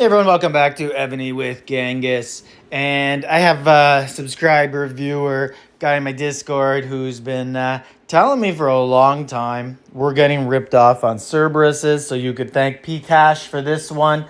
Hey everyone, welcome back to Evony with Genghis. And I have a subscriber, viewer, guy in my Discord who's been telling me for a long time we're getting ripped off on Cerberuses, so you could thank Pcash for this one.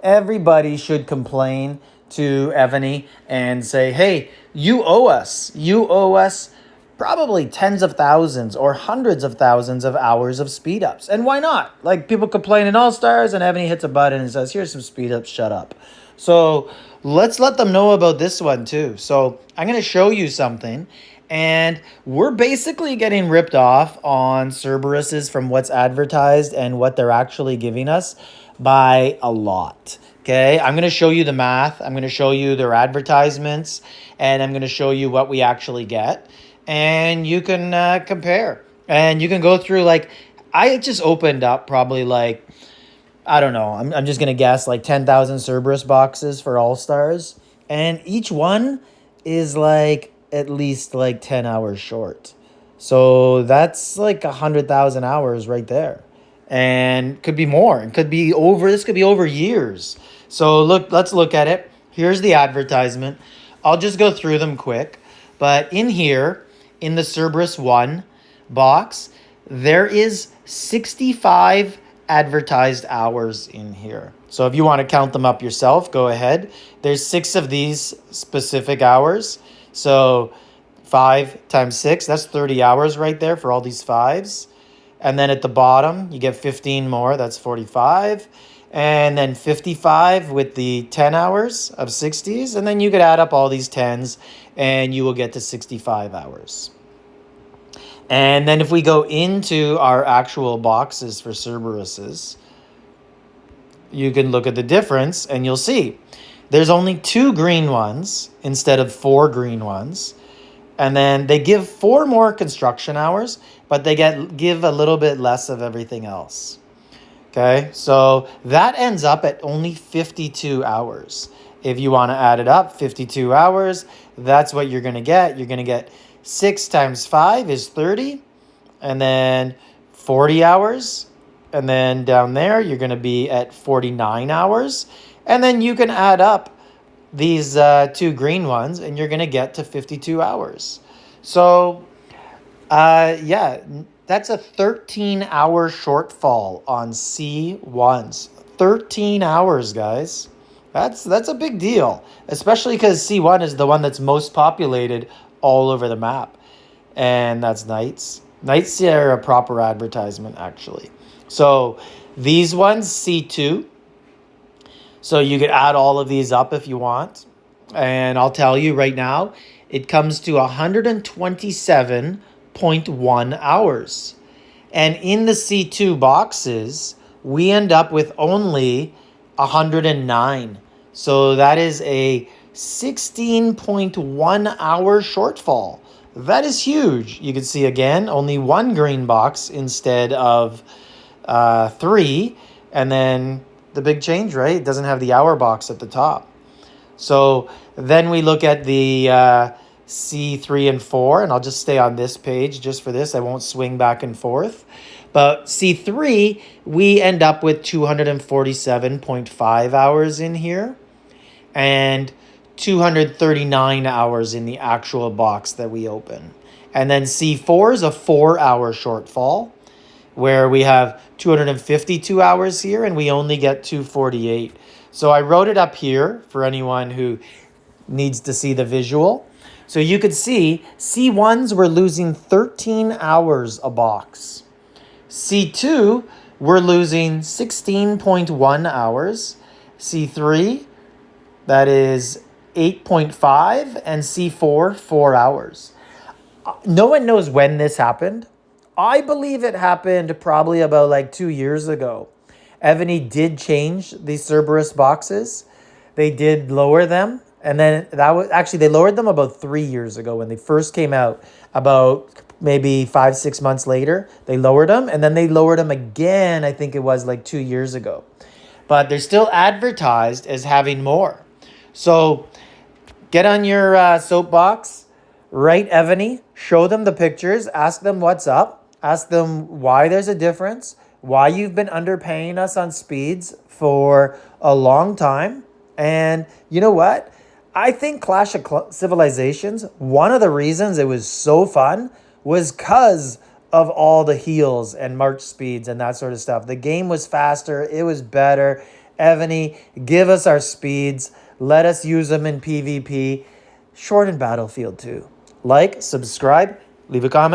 Everybody should complain to Evony and say, hey, you owe us. You owe us probably tens of thousands or hundreds of thousands of hours of speed ups. And why not? Like, people complain in All Stars, and Evony hits a button and says, here's some speed ups, shut up. So let's let them know about this one too. So I'm going to show you something. And we're basically getting ripped off on Cerberuses from what's advertised and what they're actually giving us by a lot. Okay, I'm going to show you the math. I'm going to show you their advertisements, and I'm going to show you what we actually get. And you can compare, and you can go through, like, I just opened up probably, like, I don't know, I'm just gonna guess, like 10,000 Cerberus boxes for All Stars, and each one is like at least like 10 hours short. So that's like 100,000 hours right there, and could be more. It could be over. This could be over years. So let's look at it. Here's the advertisement. I'll just go through them quick, but in here, in the Cerberus 1 box, there is 65 advertised hours in here. So if you want to count them up yourself, go ahead. There's 6 of these specific hours. So 5 times 6, that's 30 hours right there for all these 5s. And then at the bottom, you get 15 more, that's 45. And then 55 with the 10 hours of 60s. And then you could add up all these 10s and you will get to 65 hours. And then if we go into our actual boxes for Cerberuses, you can look at the difference and you'll see there's only 2 green ones instead of 4 green ones. And then they give 4 more construction hours, but they give a little bit less of everything else. Okay, so that ends up at only 52 hours. If you want to add it up, 52 hours, that's what you're going to get. You're going to get 6 times 5 is 30, and then 40 hours. And then down there, you're going to be at 49 hours. And then you can add up these 2 green ones, and you're going to get to 52 hours. So, yeah, that's a 13-hour shortfall on C1s. 13 hours, guys. That's a big deal, especially because C1 is the one that's most populated all over the map. And that's Knights. Knights are a proper advertisement, actually. So these ones, C2. So you could add all of these up if you want. And I'll tell you right now, it comes to 127.1 hours. And in the C2 boxes, we end up with only 109. So that is a 16.1 hour shortfall. That is huge. You can see again, only 1 green box instead of 3. And then the big change, right? It doesn't have the hour box at the top. So then we look at the C3 and 4, and I'll just stay on this page just for this. I won't swing back and forth. But C3, we end up with 247.5 hours in here and 239 hours in the actual box that we open. And then C4 is a 4-hour shortfall where we have 252 hours here and we only get 248. So I wrote it up here for anyone who needs to see the visual. So you could see C1s were losing 13 hours a box. C2, we're losing 16.1 hours. C3, that is 8.5, and C4, 4 hours. No one knows when this happened. I believe it happened probably about like 2 years ago. Evony did change the Cerberus boxes. They did lower them. And then they lowered them about 3 years ago when they first came out. About maybe 5-6 months later, they lowered them. And then they lowered them again, I think it was like 2 years ago. But they're still advertised as having more. So get on your soapbox, write Evony, show them the pictures, ask them what's up, ask them why there's a difference, why you've been underpaying us on speeds for a long time. And you know what? I think Clash of Civilizations, one of the reasons it was so fun was because of all the heals and march speeds and that sort of stuff. The game was faster. It was better. Evony, give us our speeds. Let us use them in PvP. Short in Battlefield too. Like, subscribe, leave a comment.